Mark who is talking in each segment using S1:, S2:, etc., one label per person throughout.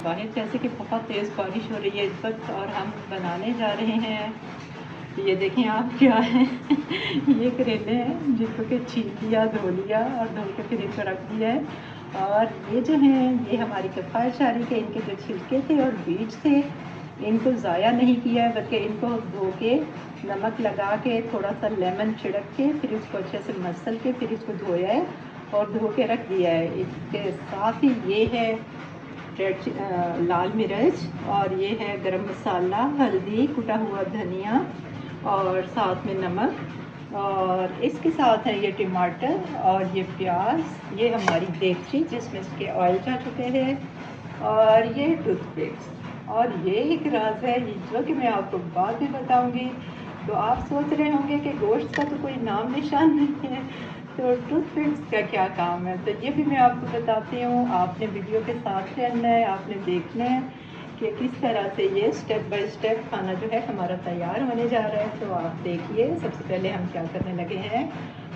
S1: बाहर जैसे कि बहुत तेज़ बारिश हो रही है इस वक्त और हम बनाने जा रहे हैं। ये देखें आप क्या है ये करेले हैं जिनको कि छील लिया, धो लिया और धो के फिर इनको रख दिया है। और ये जो हैं ये हमारी कफ़ायतशारी के इनके जो छिलके थे और बीज थे इनको ज़ाया नहीं किया है, बल्कि इनको धो के नमक लगा के थोड़ा सा लेमन छिड़क के फिर इसको अच्छे से मसल के फिर इसको धोया है और धो के रख दिया है। इसके साथ ही ये है लाल मिर्च और ये है गरम मसाला, हल्दी, कुटा हुआ धनिया और साथ में नमक और इसके साथ है ये टमाटर और ये प्याज, ये हमारी देगची जिसमें इसके ऑयल जा चुके हैं और ये टूथपिक्स। और ये एक राज है जो कि मैं आपको बाद में बताऊंगी। तो आप सोच रहे होंगे कि गोश्त का तो कोई नाम निशान नहीं है, तो टूथपिक्स का क्या काम है, तो ये भी मैं आपको बताती हूँ। आपने वीडियो के साथ रहना है, आपने देखना है कि किस तरह से ये स्टेप बाय स्टेप खाना जो है हमारा तैयार होने जा रहा है। तो आप देखिए सबसे पहले हम क्या करने लगे हैं।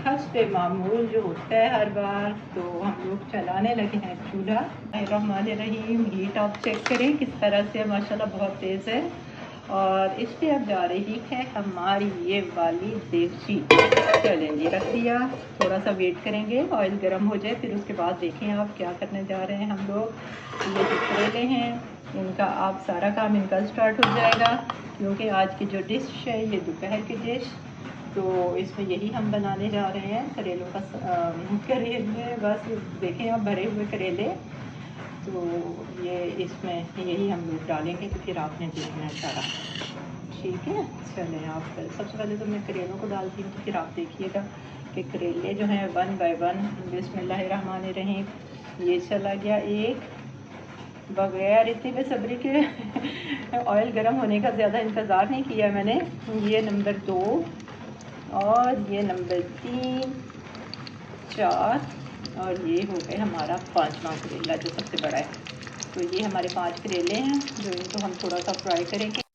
S1: हस्बे मामूल जो होता है हर बार, तो हम लोग चलाने लगे हैं चूल्हा। रहमान रहीम, हीट आप चेक करें किस तरह से माशाल्लाह बहुत तेज़ है। और इस पर अब जा रही है हमारी ये वाली देगची। चलें ये रख दिया, थोड़ा सा वेट करेंगे ऑयल गर्म हो जाए, फिर उसके बाद देखें आप क्या करने जा रहे हैं हम लोग। ये जो करेले हैं इनका आप सारा काम इनका स्टार्ट हो जाएगा, क्योंकि आज की जो डिश है ये दोपहर की डिश, तो इसमें यही हम बनाने जा रहे हैं करेलों का करेले। बस देखें आप भरे हुए करेले, तो ये इसमें यही हम लोग डालेंगे, तो फिर आपने देखना है सारा, ठीक है। चलें आप सबसे पहले तो मैं करेलों को डालती हूँ, तो फिर आप देखिएगा कि करेले जो हैं वन बाय वन। बिस्मिल्लाहिर्रहमानिर्रहीम। ये चला गया एक, बगैर इतनी बेसब्री के ऑयल गर्म होने का ज़्यादा इंतज़ार नहीं किया मैंने। ये नंबर 2 और ये नंबर 3, 4 और ये हो गए हमारा 5वां करेला जो सबसे बड़ा है। तो ये हमारे 5 करेले हैं जो इनको हम थोड़ा सा फ्राई करेंगे।